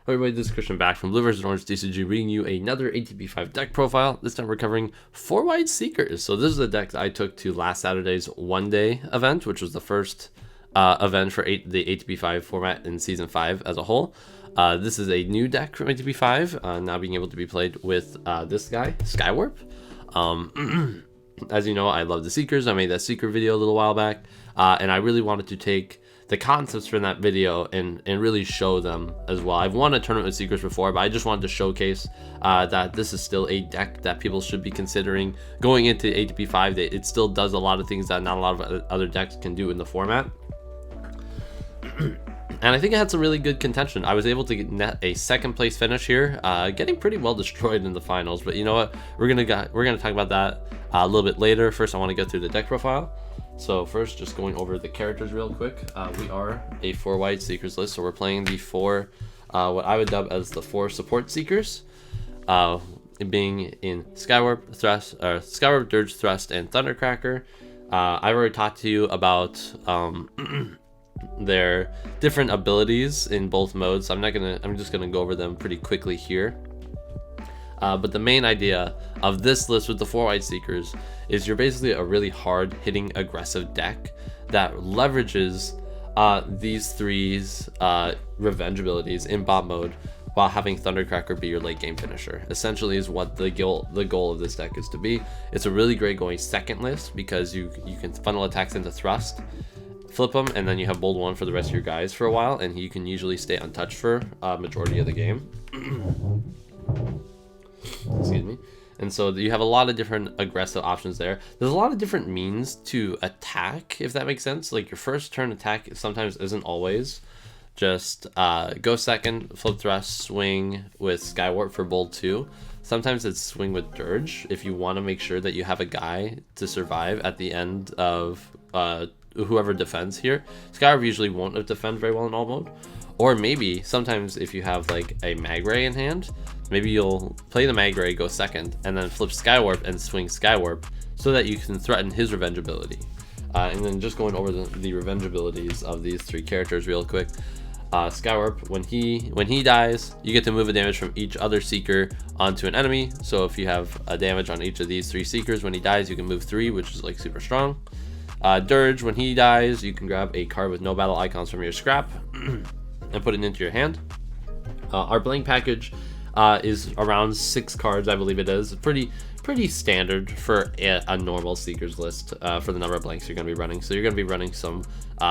Hey everybody, this is Christian back from Blue vs. Orange TCG, reading you another ATP 5 deck profile. This time we're covering 4-Wide Seekers. So this is a deck that I took to last Saturday's one-day event, which was the first event for the ATP 5 format in Season 5 as a whole. This is a new deck from ATP 5, now being able to be played with this guy, Skywarp. As you know, I love the Seekers. I made that Seeker video a little while back, and I really wanted to take the concepts from that video and really show them as well. I've won a tournament with Seekers before, but I just wanted to showcase that this is still a deck that people should be considering going into ATP 5. It still does a lot of things that not a lot of other decks can do in the format. And I think it had some really good contention. I was able to net a second place finish here, getting pretty well destroyed in the finals. But you know what? We're gonna talk about that a little bit later. First, I want to go through the deck profile. So first, just going over the characters real quick. We are a 4-Wide Seekers list, so we're playing the four, what I would dub as the 4 support Seekers, being in Skywarp, Dirge, Thrust, and Thundercracker. I've already talked to you about their different abilities in both modes. I'm just gonna go over them pretty quickly here. But the main idea of this list with the 4-Wide Seekers is you're basically a really hard-hitting, aggressive deck that leverages these three's revenge abilities in bot mode while having Thundercracker be your late game finisher. Essentially is what the goal of this deck is to be. It's a really great going second list because you can funnel attacks into Thrust, flip them, and then you have bold 1 for the rest of your guys for a while, and you can usually stay untouched for a majority of the game. Excuse me. And so you have a lot of different aggressive options there. There's a lot of different means to attack, if that makes sense. Like your first turn attack sometimes isn't always just go second, flip thrust, swing with Skywarp for bold 2. Sometimes it's swing with Dirge if you want to make sure that you have a guy to survive at the end of whoever defends here. Skywarp usually won't defend very well in all mode. Or maybe sometimes if you have like a Magray in hand, maybe you'll play the Magray, go second, and then flip Skywarp and swing Skywarp so that you can threaten his revenge ability. And then just going over the revenge abilities of these 3 characters real quick. Skywarp, when he dies, you get to move a damage from each other Seeker onto an enemy. So if you have a damage on each of these 3 Seekers, when he dies, you can move 3, which is like super strong. Dirge, when he dies, you can grab a card with no battle icons from your scrap and put it into your hand. Our blank package is around 6 cards, I believe it is. Pretty standard for a normal Seekers list for the number of blanks you're going to be running. So you're going to be running some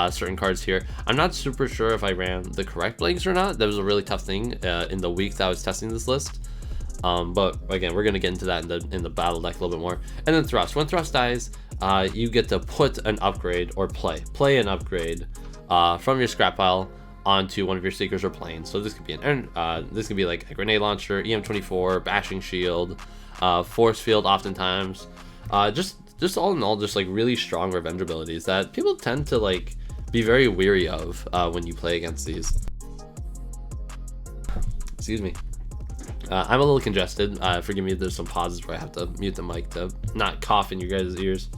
certain cards here. I'm not super sure if I ran the correct blanks or not. That was a really tough thing in the week that I was testing this list. But again, we're going to get into that in the battle deck a little bit more. And then Thrust. When Thrust dies, you get to put an upgrade or play an upgrade from your scrap pile onto one of your Seekers or planes. So this could be this could be like a grenade launcher, EM24, bashing shield, force field oftentimes. Just all in all, just like really strong revenge abilities that people tend to like be very weary of when you play against these. Excuse me. I'm a little congested. Forgive me if there's some pauses where I have to mute the mic to not cough in your guys' ears.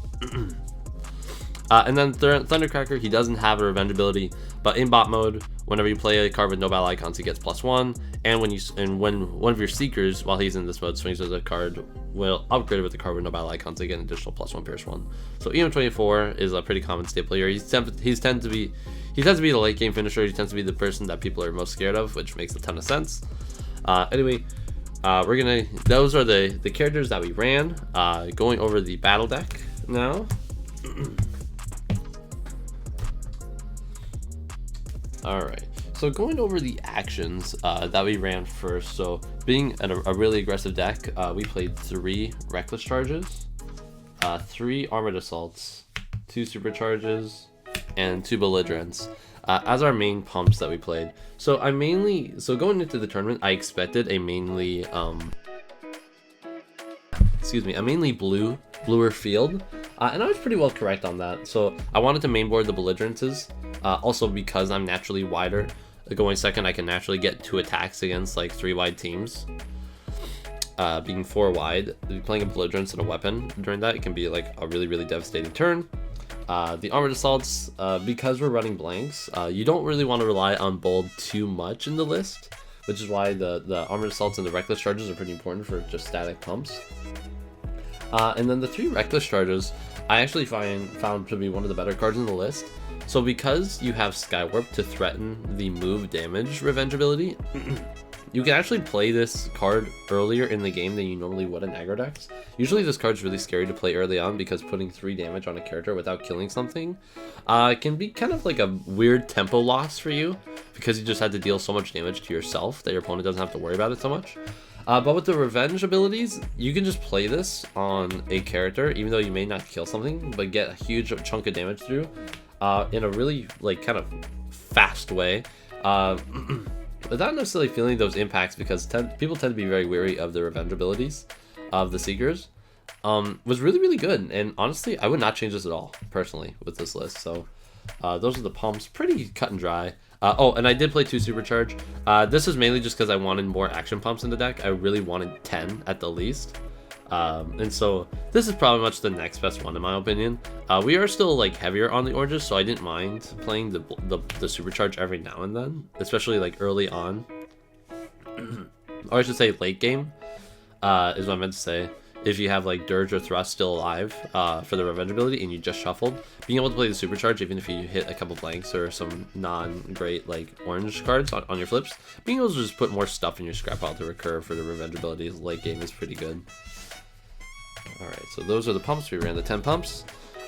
And then Thundercracker, he doesn't have a revenge ability, but in bot mode, whenever you play a card with no battle icons, he gets +1. And when one of your Seekers, while he's in this mode, swings with a card, will upgrade it with the card with no battle icons to get an additional +1 Pierce 1. So EM24 is a pretty common staple here. He tends to be the late game finisher. He tends to be the person that people are most scared of, which makes a ton of sense. Anyway, those are the characters that we ran. Going over the battle deck now. Alright, so going over the actions that we ran first. So being a really aggressive deck, we played 3 Reckless Charges, 3 Armored Assaults, 2 Supercharges, and 2 Belligerents as our main pumps that we played. So going into the tournament, I expected a mainly bluer field, and I was pretty well correct on that. So I wanted to mainboard the Belligerents, also because I'm naturally wider. Going second, I can naturally get 2 attacks against like 3-wide teams. Being 4-wide, playing a Belligerents and a weapon during that, it can be like a really devastating turn. The Armored Assaults, because we're running blanks, you don't really want to rely on bold too much in the list, which is why the armored assaults and the reckless charges are pretty important for just static pumps. And then the 3 reckless charges I actually found to be one of the better cards in the list. So because you have Skywarp to threaten the move damage revenge ability, you can actually play this card earlier in the game than you normally would in aggro decks. Usually this card's really scary to play early on because putting 3 damage on a character without killing something can be kind of like a weird tempo loss for you, because you just had to deal so much damage to yourself that your opponent doesn't have to worry about it so much. But with the revenge abilities, you can just play this on a character, even though you may not kill something, but get a huge chunk of damage through in a really like kind of fast way. Without necessarily feeling those impacts, because people tend to be very wary of the revenge abilities of the Seekers, was really, really good. And honestly, I would not change this at all, personally, with this list. So those are the pumps, pretty cut and dry. Oh, and I did play 2 Supercharge. This is mainly just because I wanted more action pumps in the deck. I really wanted 10 at the least. And so this is probably much the next best one in my opinion. We are still like heavier on the oranges, so I didn't mind playing the Supercharge every now and then, especially like early on. Or I should say late game, is what I meant to say. If you have like Dirge or Thrust still alive for the revenge ability and you just shuffled, being able to play the Supercharge even if you hit a couple blanks or some non-great like orange cards on your flips, being able to just put more stuff in your scrap pile to recur for the revenge abilities late game is pretty good. Alright, so those are the pumps. We ran the 10 pumps.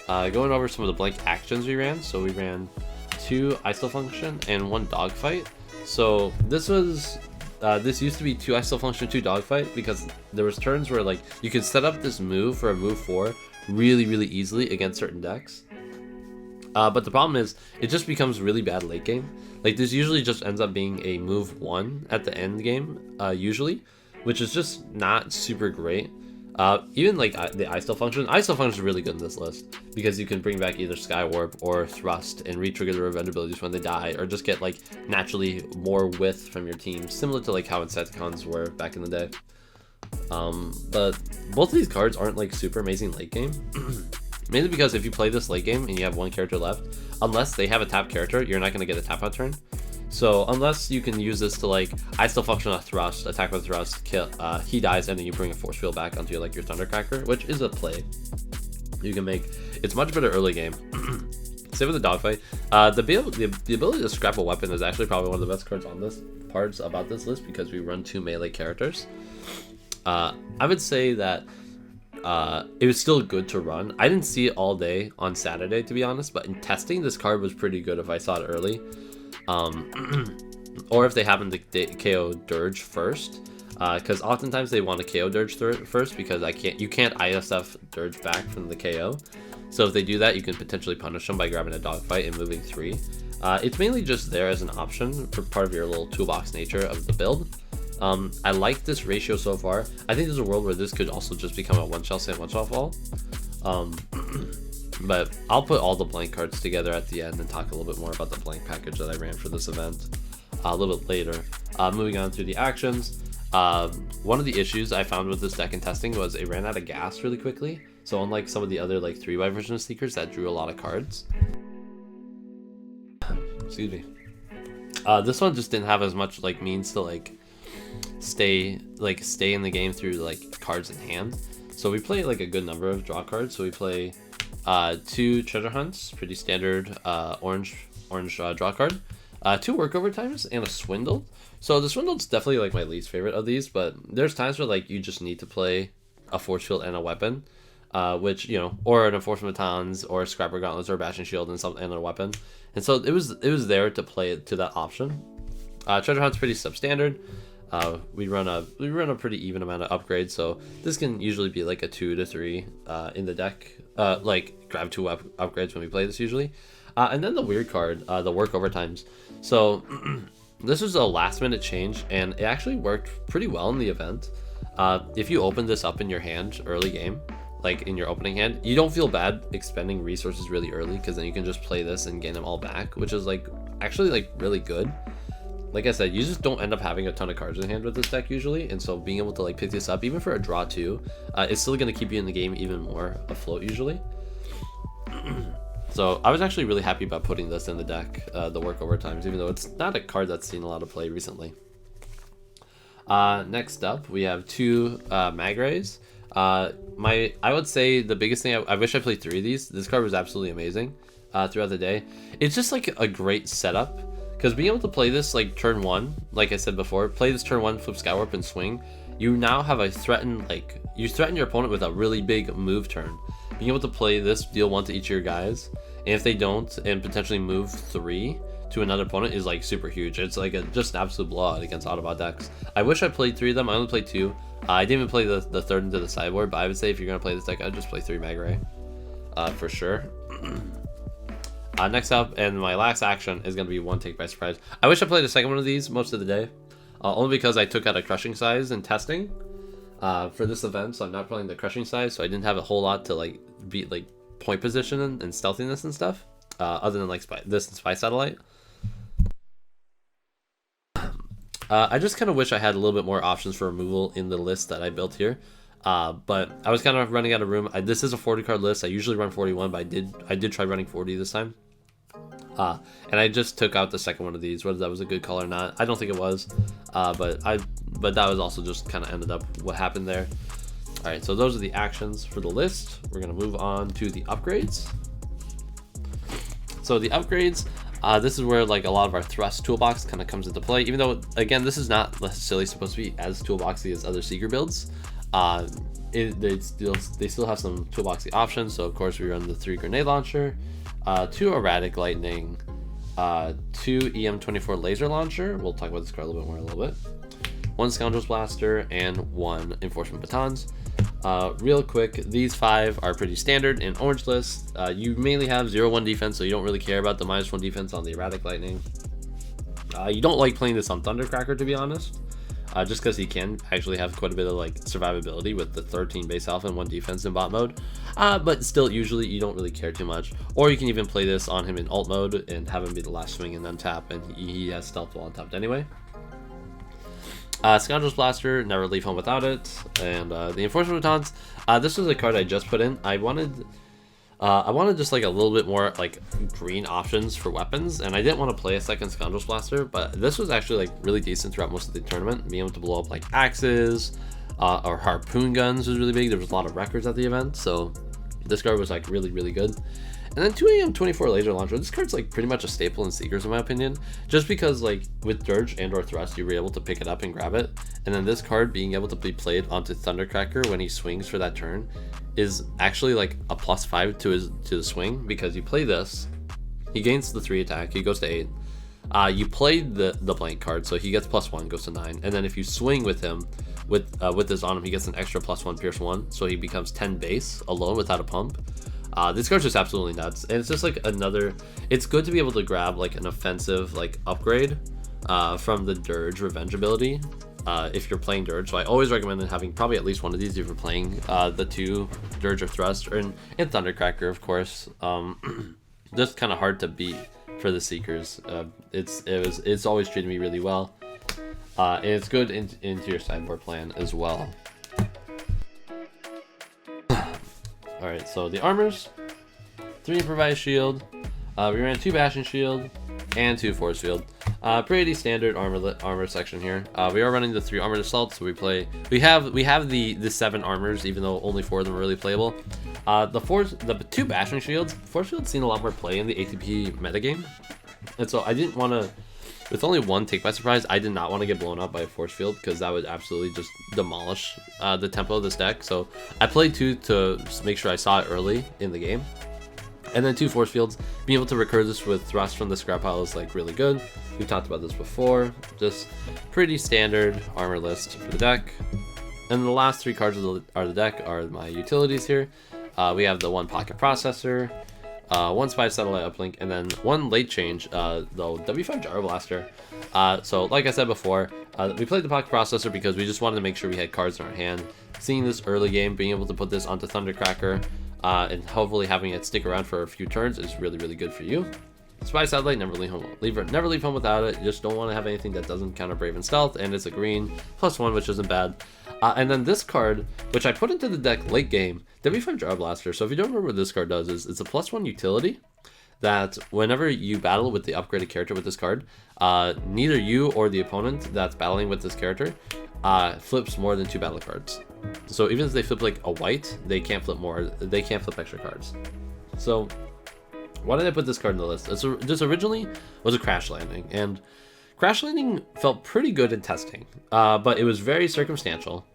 Going over some of the blank actions we ran. So we ran 2 Isol Function and 1 Dogfight. So this was... this used to be 2 Isol Function, 2 Dogfight, because there was turns where like you could set up this move for a move 4 really, really easily against certain decks. But the problem is, it just becomes really bad late game. Like this usually just ends up being a move 1 at the end game, usually, which is just not super great. Even like the Isol Function is really good in this list because you can bring back either Skywarp or Thrust and re-trigger the revenge abilities when they die, or just get like naturally more width from your team, similar to like how Insecticons were back in the day. But both of these cards aren't like super amazing late game. Mainly because if you play this late game and you have 1 character left, unless they have a tap character, you're not going to get a tap out turn. So unless you can use this to like Isol Function a Thrust, attack with Thrust, kill, he dies, and then you bring a Force Field back onto like your Thundercracker, which is a play you can make. It's much better early game. Same with the Dogfight. The ability to scrap a weapon is actually probably one of the best cards on this parts about this list because we run 2 melee characters. I would say that it was still good to run. I didn't see it all day on Saturday, to be honest, but in testing, this card was pretty good if I saw it early. Or if they happen to KO Dirge first, because oftentimes they want to KO Dirge first because you can't ISF Dirge back from the KO. So if they do that, you can potentially punish them by grabbing a Dogfight and moving 3. It's mainly just there as an option for part of your little toolbox nature of the build. I like this ratio so far. I think there's a world where this could also just become a one-shot sand, one-shot fall. But I'll put all the blank cards together at the end and talk a little bit more about the blank package that I ran for this event a little bit later. Moving on to the actions. One of the issues I found with this deck in testing was it ran out of gas really quickly. So unlike some of the other like 3-white version of Seekers that drew a lot of cards. Excuse me. This one just didn't have as much like means to like stay in the game through like cards in hand. So we play like a good number of draw cards. So we play 2 treasure hunts, pretty standard orange draw card, 2 workover times, and a swindle. So the swindle's definitely like my least favorite of these, but there's times where like you just need to play a force field and a weapon, which, you know, or an enforcement batons or scrapper gauntlets or a bashing shield and a weapon. And so it was there to play it to that option. Treasure hunt's pretty substandard. We run a pretty even amount of upgrades, so this can usually be like a 2 to 3 in the deck. Like grab 2 upgrades when we play this usually. And then the weird card, the work overtimes. So this was a last minute change, and it actually worked pretty well in the event. If you open this up in your hand early game, like in your opening hand, you don't feel bad expending resources really early, because then you can just play this and gain them all back, which is like actually like really good. Like I said, you just don't end up having a ton of cards in hand with this deck usually, and so being able to like pick this up even for a draw 2, it's still going to keep you in the game even more afloat usually. So I was actually really happy about putting this in the deck, the work overtimes, even though it's not a card that's seen a lot of play recently. Next up, we have 2 Mag Rays. I would say the biggest thing, I wish I played 3 of these. This card was absolutely amazing throughout the day. It's just like a great setup, because being able to play this like turn 1, like I said before, play this turn 1, flip Skywarp and swing, you now have a threatened, like, you threaten your opponent with a really big move turn. Being able to play this, deal 1 to each of your guys, and if they don't, and potentially move 3 to another opponent is like super huge. It's like just an absolute blowout against Autobot decks. I wish I played 3 of them. I only played 2. I didn't even play the third into the sideboard, but I would say if you're gonna play this deck, I'd just play 3 Mag Ray for sure. Next up, and my last action is gonna be 1 Take by Surprise. I wish I played a second one of these most of the day, only because I took out a crushing size in testing for this event, so I'm not playing the crushing size, so I didn't have a whole lot to like beat like point position and stealthiness and stuff, other than like this and Spy Satellite. I just kind of wish I had a little bit more options for removal in the list that I built here, but I was kind of running out of room. This is a 40 card list. I usually run 41, but I did try running 40 this time. And I just took out the second one of these. Whether that was a good call or not, I don't think it was. But that was also just kind of ended up what happened there. All right, so those are the actions for the list. We're gonna move on to the upgrades. So the upgrades, this is where like a lot of our thrust toolbox kind of comes into play. Even though, again, this is not necessarily supposed to be as toolboxy as other Seeker builds. They still have some toolboxy options. So of course we run the 3 Grenade Launcher, 2 Erratic Lightning, 2 EM24 Laser Launcher. We'll talk about this card a little bit more in a little bit. 1 Scoundrel's Blaster and 1 Enforcement Batons. Real quick, these 5 are pretty standard in orange lists. You mainly have 0-1 defense, so you don't really care about the -1 defense on the Erratic Lightning. You don't like playing this on Thundercracker, to be honest, just because he can actually have quite a bit of like survivability with the 13 base alpha and 1 defense in bot mode. But still, usually you don't really care too much. Or you can even play this on him in alt mode and have him be the last swing and then tap, and he has stealth while untapped anyway. Scoundrel's Blaster, never leave home without it. And the Enforcement Batons, this was a card I just put in. I wanted just like a little bit more like green options for weapons, and I didn't want to play a second Scoundrel's Blaster, but this was actually like really decent throughout most of the tournament. Being able to blow up like axes or harpoon guns was really big. There was a lot of records at the event, so this card was like really, really good. And then 2 EM24 Laser Launcher, this card's like pretty much a staple in Seekers in my opinion, just because like with Dirge and or Thrust you were able to pick it up and grab it, and then this card being able to be played onto Thundercracker when he swings for that turn is actually like a +5 to the swing, because you play this, he gains the 3 attack, he goes to 8. You play the blank card, so he gets +1, goes to 9, and then if you swing with him with this on him, he gets an extra +1 Pierce 1, so he becomes 10 base alone without a pump. This card's just absolutely nuts, and it's just like another, it's good to be able to grab like an offensive like upgrade from the Dirge Revenge ability if you're playing Dirge. So I always recommend having probably at least one of these if you're playing the 2 Dirge or Thrust, or in Thundercracker of course. Just kind of hard to beat for the Seekers. It's always treated me really well, and it's good into your sideboard plan as well. Alright, so the armors, 3 Improvised Shield, we ran 2 Bashing Shield, and 2 Force Field. Pretty standard armor section here. We are running the 3 Armored Assault, so we have the 7 armors, even though only 4 of them are really playable. The 2 Bashing Shields, Force Field's seen a lot more play in the ATP metagame, and so I didn't want to, with only 1 Take by Surprise, I did not want to get blown up by a Force Field, because that would absolutely just demolish the tempo of this deck. So I played 2 to make sure I saw it early in the game. And then 2 Force Fields. Being able to recur this with Thrust from the scrap pile is like really good. We've talked about this before. Just pretty standard armor list for the deck. And the last 3 cards of the deck are my utilities here. We have the 1 Pocket Processor, 1 Spy Satellite Uplink, and then 1 late change, the W5 Gyro Blaster. So like I said before, we played the Pocket Processor because we just wanted to make sure we had cards in our hand. Seeing this early game, being able to put this onto Thundercracker, and hopefully having it stick around for a few turns is really, really good for you. Spy Satellite, never leave home without it. You just don't want to have anything that doesn't counter Brave and Stealth, and it's a green +1, which isn't bad. And then this card, which I put into the deck late game, W5 Gyro Blaster. So if you don't remember what this card does, is it's a +1 utility that whenever you battle with the upgraded character with this card, neither you or the opponent that's battling with this character flips more than 2 battle cards. So even if they flip like a white, they can't flip more. They can't flip extra cards. So why did I put this card in the list? This originally was a Crash Landing, and Crash Landing felt pretty good in testing, but it was very circumstantial.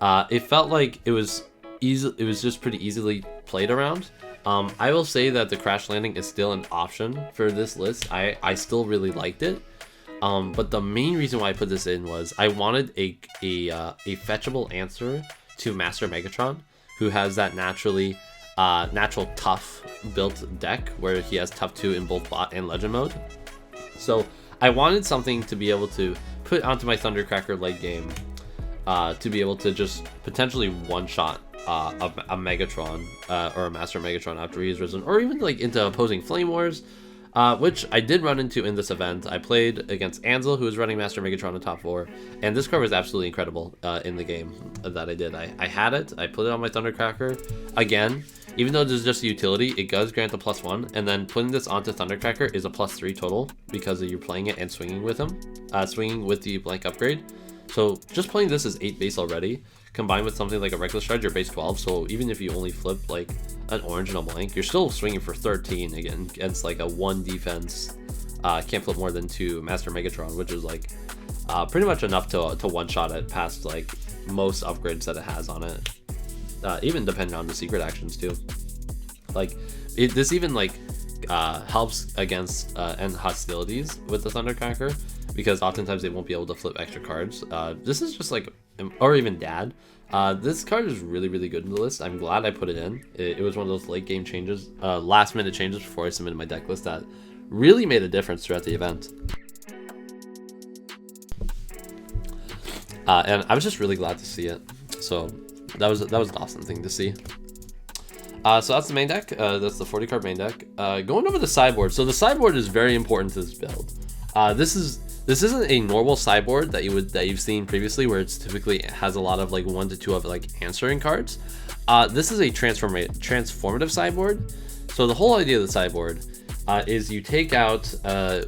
It felt like it was easy. It was just pretty easily played around. I will say that the Crash Landing is still an option for this list. I still really liked it. But the main reason why I put this in was I wanted a fetchable answer to Master Megatron, who has that natural tough built deck where he has tough 2 in both bot and legend mode. So I wanted something to be able to put onto my Thundercracker late game, to be able to just potentially one-shot a Megatron or a Master Megatron after he's risen, or even like into opposing Flame Wars, which I did run into in this event. I played against Ansel, who was running Master Megatron in top 4, and this card was absolutely incredible in the game that I did. I had it, I put it on my Thundercracker. Again, even though this is just a utility, it does grant a +1, and then putting this onto Thundercracker is a +3 total because you're playing it and swinging with him, swinging with the blank upgrade. So just playing this is 8 base already, combined with something like a Reckless Charge, your base 12, so even if you only flip like an orange and a blank, you're still swinging for 13 again against like a 1 defense, can't flip more than 2 Master Megatron, which is like pretty much enough to one-shot it past like most upgrades that it has on it, even depending on the secret actions too. Like this even like helps against end hostilities with the Thundercracker, because oftentimes they won't be able to flip extra cards. This is just like, or even Dad. This card is really, really good in the list. I'm glad I put it in. It was one of those late game changes, last minute changes before I submitted my deck list that really made a difference throughout the event. And I was just really glad to see it. So that was an awesome thing to see. So that's the main deck. That's the 40 card main deck. Going over the sideboard. So the sideboard is very important to this build. This isn't a normal sideboard that you've seen previously, where it's typically has a lot of like 1 to 2 of like answering cards. This is a transformative sideboard. So the whole idea of the sideboard is you take out.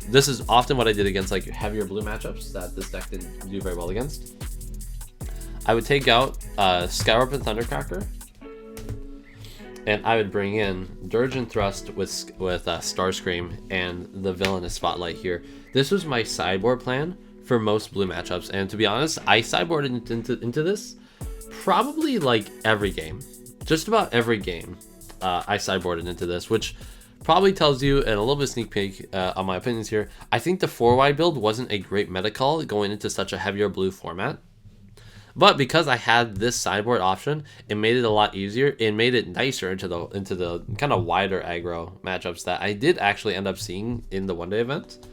This is often what I did against like heavier blue matchups that this deck didn't do very well against. I would take out Skywarp and Thundercracker, and I would bring in Dirge and Thrust with Starscream and the Villainous Spotlight here. This was my sideboard plan for most blue matchups, and to be honest, I sideboarded into this probably like every game. Just about every game I sideboarded into this, which probably tells you, and a little bit of sneak peek on my opinions here, I think the 4-wide build wasn't a great meta call going into such a heavier blue format. But because I had this sideboard option, it made it a lot easier. It made it nicer into the kind of wider aggro matchups that I did actually end up seeing in the one-day event.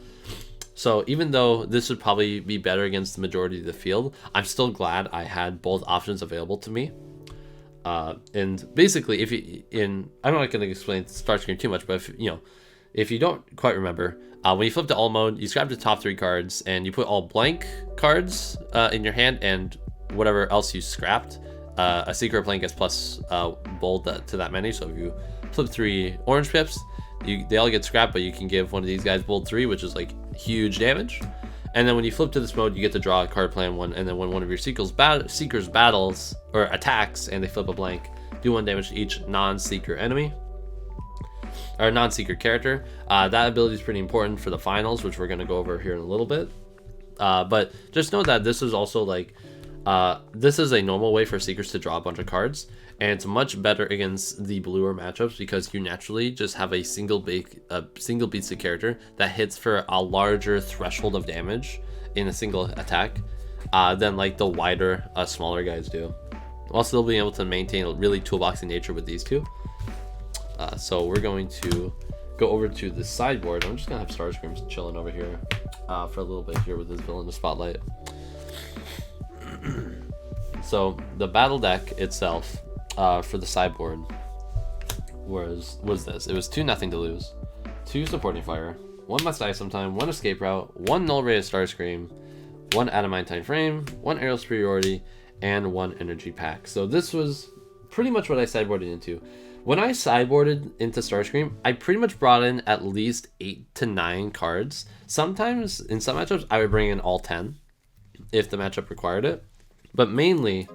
So even though this would probably be better against the majority of the field, I'm still glad I had both options available to me. And basically, I'm not going to explain Starscream too much, but if you don't quite remember, when you flip to alt mode, you scrap the top 3 cards and you put all blank cards in your hand, and whatever else you scrapped, a secret blank gets plus bold to that many. So if you flip 3 orange pips, they all get scrapped, but you can give one of these guys bold 3, which is like huge damage. And then when you flip to this mode, you get to draw a card, plan 1, and then when one of your seekers battles or attacks and they flip a blank, do 1 damage to each non-seeker enemy or non-seeker character. That ability is pretty important for the finals, which we're going to go over here in a little bit. But just know that this is also like this is a normal way for seekers to draw a bunch of cards, and it's much better against the bluer matchups because you naturally just have a single beasted character that hits for a larger threshold of damage in a single attack than like the wider, smaller guys do, while still being able to maintain a really toolboxy nature with these two. So we're going to go over to the sideboard. I'm just gonna have Starscream chilling over here for a little bit here with his Villainous Spotlight. So the battle deck itself for the sideboard was this. It was 2-0 to lose, 2 supporting fire, 1 must die sometime, 1 escape route, 1 null ray of Starscream, 1 adamantine frame, 1 aerial superiority, and 1 energy pack. So this was pretty much what I sideboarded into. When I sideboarded into Starscream, I pretty much brought in at least 8 to 9 cards. Sometimes in some matchups I would bring in all 10. if the matchup required it. But mainly,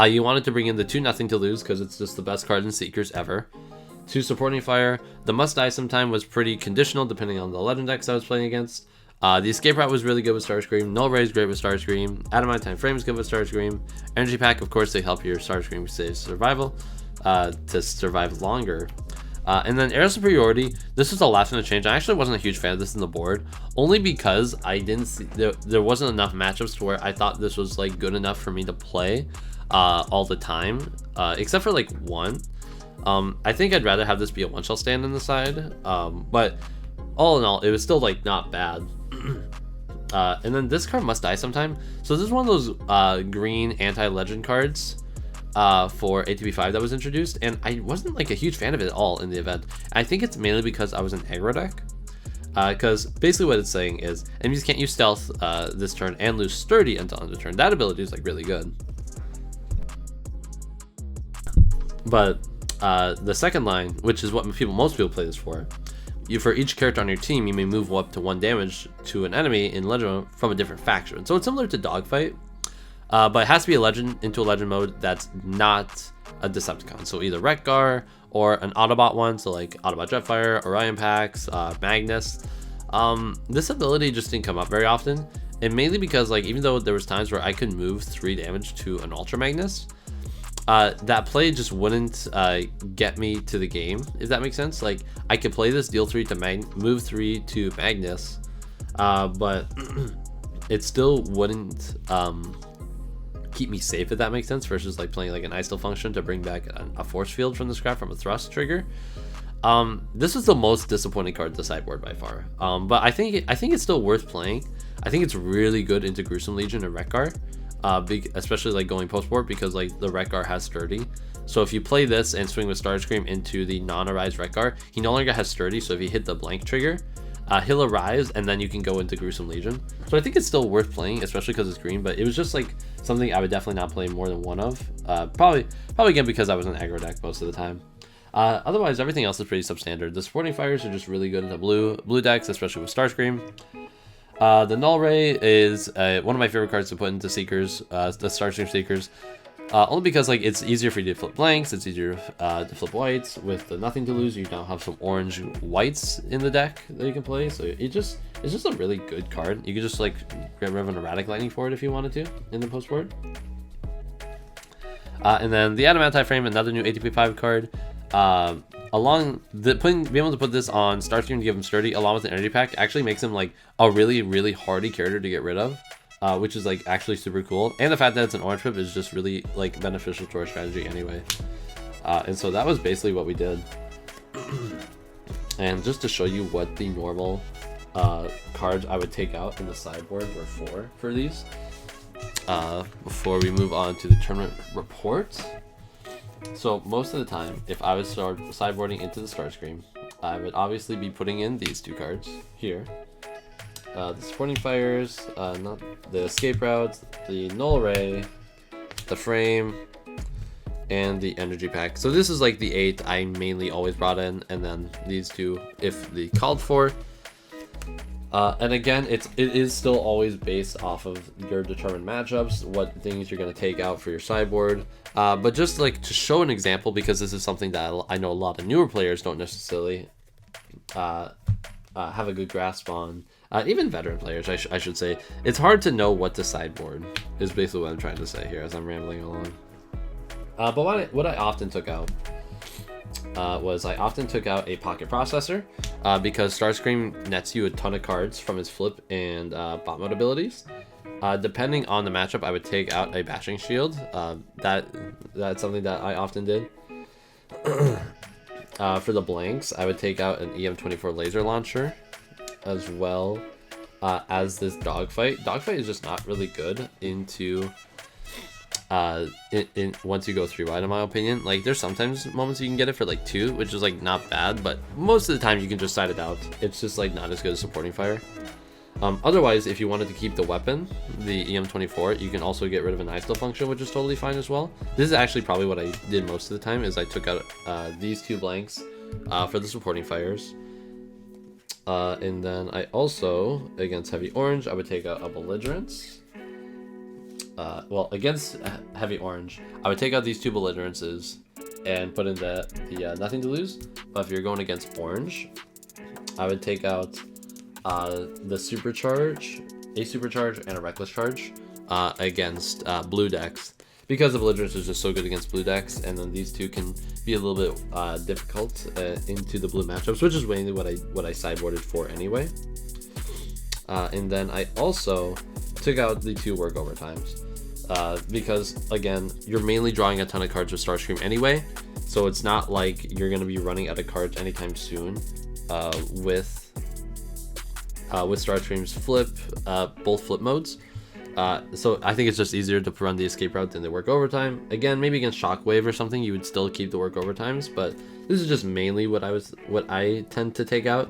you wanted to bring in the 2 nothing to lose because it's just the best card in Seekers ever. 2 supporting fire. The must die sometime was pretty conditional depending on the legend decks I was playing against. The escape route was really good with Starscream. Null Ray is great with Starscream. Adamantine Frame is good with Starscream. Energy Pack, of course, they help your Starscream save survival to survive longer. And then Aerial Superiority, this was the last one to change. I actually wasn't a huge fan of this in the board, only because I didn't see there wasn't enough matchups to where I thought this was like good enough for me to play all the time, except for like one. I think I'd rather have this be a one-shell stand in the side, but all in all, it was still like not bad. And then this card must die sometime. So this is one of those green anti-legend cards for ATP5 that was introduced, and I wasn't like a huge fan of it at all in the event. I think it's mainly because I was an aggro deck. Because basically what it's saying is enemies can't use stealth this turn and lose sturdy until end of turn. That ability is like really good. But the second line, which is what most people play this for, for each character on your team, you may move up to 1 damage to an enemy in legend mode from a different faction. So it's similar to Dogfight, but it has to be a legend into a legend mode that's not a Decepticon. So either Wreck-Gar or an Autobot one, so like Autobot Jetfire, Orion Pax, Magnus. This ability just didn't come up very often, and mainly because like even though there was times where I could move 3 damage to an Ultra Magnus, that play just wouldn't get me to the game, if that makes sense. Like I could play this, deal 3 to move 3 to Magnus, but it still wouldn't keep me safe, if that makes sense, versus like playing like an Ice function to bring back a force field from the scrap from a thrust trigger. This was the most disappointing card to sideboard by far, but I think it's still worth playing. I think it's really good into Gruesome Legion and Wreck-Gar, especially like going post board, because like the Wreck-Gar has sturdy. So if you play this and swing with Starscream into the non-arise Wreck-Gar, he no longer has sturdy, so if you hit the blank trigger, he'll arise and then you can go into Gruesome Legion. So I think it's still worth playing, especially because it's green, but it was just like something I would definitely not play more than one of. Probably again because I was an aggro deck most of the time. Otherwise, everything else is pretty substandard. The supporting fires are just really good into blue decks, especially with Starscream. The Null Ray is one of my favorite cards to put into Seekers, the Starscream Seekers. Only because like it's easier for you to flip blanks, it's easier to flip whites. With the nothing to lose, you now have some orange whites in the deck that you can play. So it's just a really good card. You could just like get rid of an Erratic Lightning for it if you wanted to in the post board. And then the Adamantine Frame, another new ATP5 card. Being able to put this on Starscream to give him sturdy along with an energy pack actually makes him like a really hardy character to get rid of. Which is like actually super cool, and the fact that it's an orange pip is just really like beneficial to our strategy anyway. And so that was basically what we did. And just to show you what the normal cards I would take out in the sideboard were for these, before we move on to the tournament report. So most of the time, if I was sideboarding into the Starscream, I would obviously be putting in these 2 cards here. The supporting fires, not the escape routes, the Null Ray, the frame, and the energy pack. So this is like the 8 I mainly always brought in, and then these 2 if they called for. And again, it is still always based off of your determined matchups, what things you're going to take out for your sideboard. But just like to show an example, because this is something that I know a lot of newer players don't necessarily have a good grasp on. Even veteran players, I should say. It's hard to know what to sideboard, is basically what I'm trying to say here as I'm rambling along. But what I often took out was I often took out a Pocket Processor, because Starscream nets you a ton of cards from his flip and bot mode abilities. Depending on the matchup, I would take out a Bashing Shield. That's something that I often did. For the blanks, I would take out an EM24 laser launcher, as well as this Dogfight. Dogfight is just not really good into once you go 3-wide, in my opinion. Like there's sometimes moments you can get it for like 2, which is like not bad, but most of the time you can just side it out. It's just like not as good as supporting fire. Otherwise, if you wanted to keep the weapon, the EM24, you can also get rid of an ISTIL function, which is totally fine as well. This is actually probably what I did most of the time, is I took out these 2 blanks for the supporting fires. And then I also, against heavy orange, I would take out a belligerence. Well, against heavy orange, I would take out these 2 belligerences and put in the nothing to lose. But if you're going against orange, I would take out the supercharge, a supercharge, and a reckless charge against blue decks, because the belligerence is just so good against blue decks, and then these 2 can be a little bit difficult into the blue matchups, which is mainly what I sideboarded for anyway. And then I also took out the 2 work overtimes. Because again, you're mainly drawing a ton of cards with Starscream anyway, so it's not like you're going to be running out of cards anytime soon with Starscream's both flip modes. So I think it's just easier to run the escape route than the work overtime. Again, maybe against Shockwave or something, you would still keep the work overtimes, but this is just mainly what I tend to take out.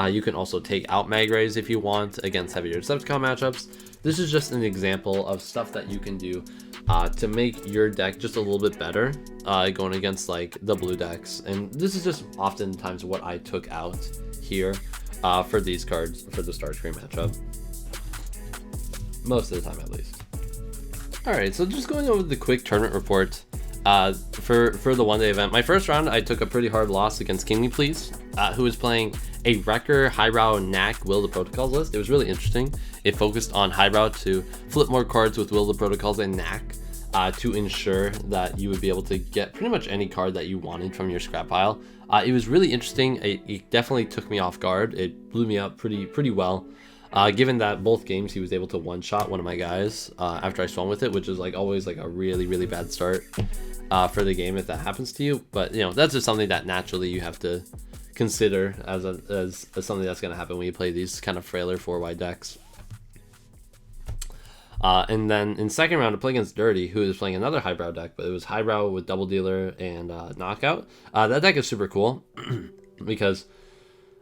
You can also take out Magrays if you want against heavier Decepticon matchups. This is just an example of stuff that you can do to make your deck just a little bit better going against like the blue decks. And this is just oftentimes what I took out here for these cards for the Starscream matchup. Most of the time, at least. Alright, so just going over the quick tournament report for the one-day event. My first round, I took a pretty hard loss against King Me Please, who was playing a Wrecker, Highbrow, Knack, Will the Protocols list. It was really interesting. It focused on Highbrow to flip more cards with Will the Protocols and Knack to ensure that you would be able to get pretty much any card that you wanted from your scrap pile. It was really interesting. It definitely took me off guard. It blew me up pretty well. Given that both games he was able to one-shot one of my guys after I swung with it, which is like always like a really bad start for the game if that happens to you. But you know, that's just something that naturally you have to consider as something that's going to happen when you play these kind of frailer 4-wide decks. And then in second round, I played against Dirty, who is playing another Highbrow deck, but it was Highbrow with Double Dealer and Knockout. That deck is super cool because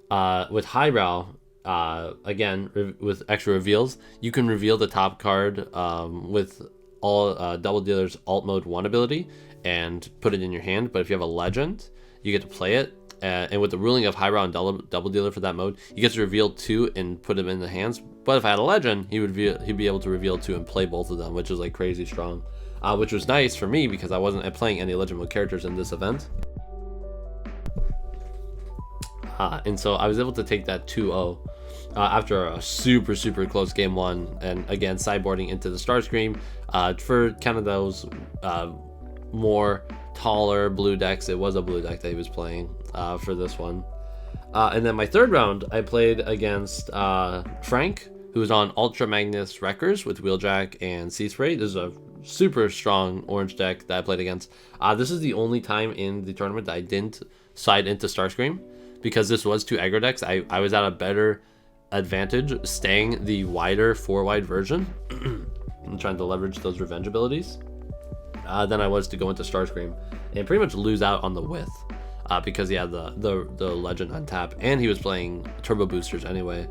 with Highbrow, again, with extra reveals, you can reveal the top card with all Double Dealer's Alt Mode 1 ability and put it in your hand. But if you have a Legend, you get to play it. And with the ruling of Highbrow and Double Dealer for that mode, you get to reveal 2 and put them in the hands. But if I had a Legend, he'd be able to reveal 2 and play both of them, which is like crazy strong. Which was nice for me because I wasn't playing any Legend mode characters in this event. And so I was able to take that 2-0 after a super close game 1, and again sideboarding into the Starscream for kind of those more taller blue decks. It was a blue deck that he was playing for this one. And then my third round, I played against Frank, who was on Ultra Magnus Wreckers with Wheeljack and Sea Spray. This is a super strong orange deck that I played against. This is the only time in the tournament that I didn't side into Starscream, because this was 2 aggro decks. I was at a better advantage staying the wider 4-wide version and trying to leverage those revenge abilities than I was to go into Starscream and pretty much lose out on the width because he had the Legend on tap and he was playing turbo boosters anyway.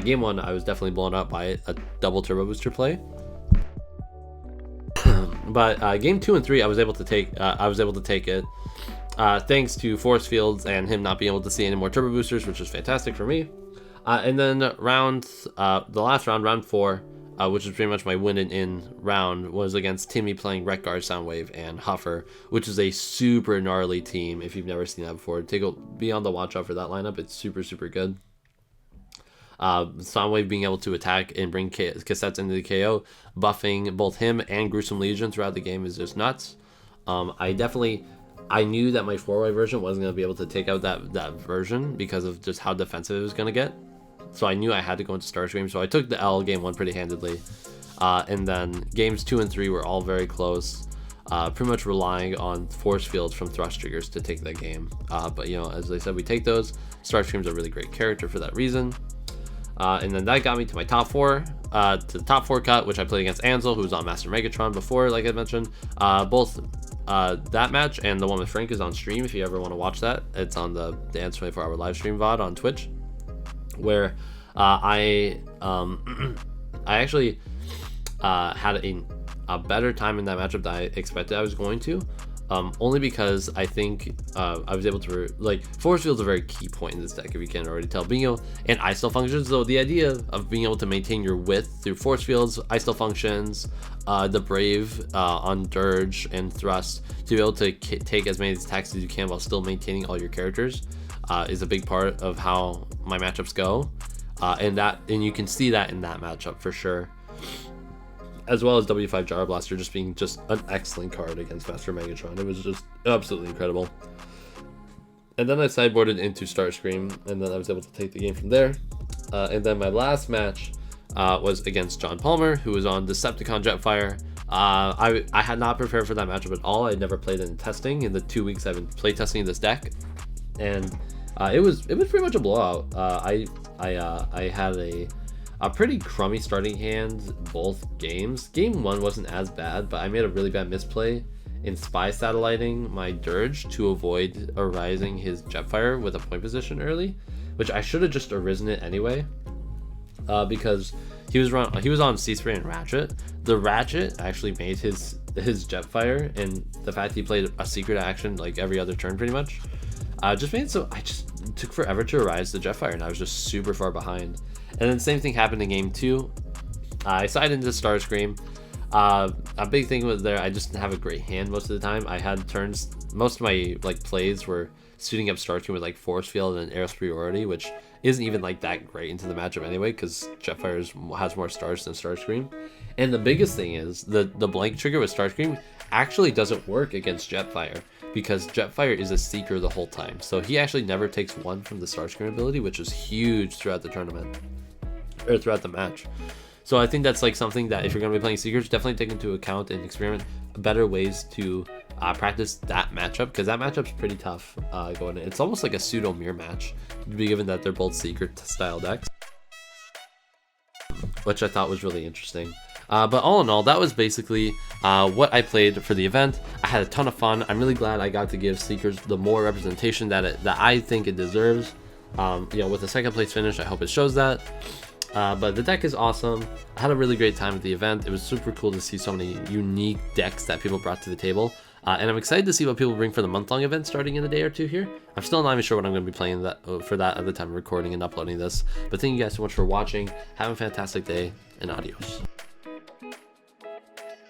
Game 1, I was definitely blown up by a double turbo booster play. But game 2 and 3, I was able to take it thanks to force fields and him not being able to see any more turbo boosters, which was fantastic for me. And then the last round, round 4, which is pretty much my win in round, was against Timmy playing Wreckguard, Soundwave, and Huffer, which is a super gnarly team. If you've never seen that before, be on the watch out for that lineup. It's super good. Soundwave being able to attack and bring cassettes into the KO, buffing both him and Gruesome Legion throughout the game is just nuts. I knew that my 4-way version wasn't going to be able to take out that version because of just how defensive it was going to get. So I knew I had to go into Starscream, so I took the L game 1 pretty handedly. And then games 2 and 3 were all very close, pretty much relying on force fields from thrust triggers to take that game. But you know, as I said, we take those. Starscream's a really great character for that reason. And then that got me to my top 4, to the top 4 cut, which I played against Ansel, who was on Master Megatron before, like I mentioned. Both that match and the one with Frank is on stream if you ever want to watch that. It's on the Dance 24-hour live stream VOD on Twitch, where I actually had a better time in that matchup than I expected I was going to. only because I think I was able to like force field's a very key point in this deck, if you can't already tell. Being able, and ice still functions, so the idea of being able to maintain your width through force fields, ice still functions, the brave on dirge and thrust, to be able to take as many attacks as you can while still maintaining all your characters is a big part of how my matchups go, and you can see that in that matchup for sure. As well as W5 Gyro Blaster just being just an excellent card against Master Megatron. It was just absolutely incredible. And then I sideboarded into Starscream, and then I was able to take the game from there. And then my last match was against John Palmer, who was on Decepticon Jetfire. I had not prepared for that matchup at all. I had never played it in testing in the 2 weeks I've been playtesting this deck, and it was pretty much a blowout. I had a pretty crummy starting hand both games. Game 1 wasn't as bad, but I made a really bad misplay in spy satelliting my dirge to avoid arising his Jetfire with a point position early, which I should have just arisen it anyway, because he was on Sea Spray and Ratchet. The Ratchet actually made his Jetfire, and the fact he played a secret action like every other turn pretty much just made it so I just took forever to arise the Jetfire, and I was just super far behind. And then same thing happened in game 2. I sided into Starscream. A big thing was there, I just didn't have a great hand most of the time. I had turns, most of my like plays were suiting up Starscream with like Force Field and Air Superiority, which isn't even like that great into the matchup anyway, because Jetfire has more stars than Starscream. And the biggest thing is the blank trigger with Starscream actually doesn't work against Jetfire, because Jetfire is a seeker the whole time. So he actually never takes 1 from the Starscream ability, which is huge throughout the tournament, or throughout the match. So I think that's like something that if you're going to be playing Seekers, definitely take into account and experiment better ways to practice that matchup, because that matchup's pretty tough going in. It's almost like a pseudo mirror match, given that they're both Seeker style decks, which I thought was really interesting. But all in all, that was basically what I played for the event. I had a ton of fun. I'm really glad I got to give Seekers the more representation that I think it deserves. With the second place finish, I hope it shows that. But the deck is awesome. I had a really great time at the event. It was super cool to see so many unique decks that people brought to the table. And I'm excited to see what people bring for the month-long event starting in a day or two here. I'm still not even sure what I'm going to be playing for that at the time of recording and uploading this. But thank you guys so much for watching. Have a fantastic day, and adios.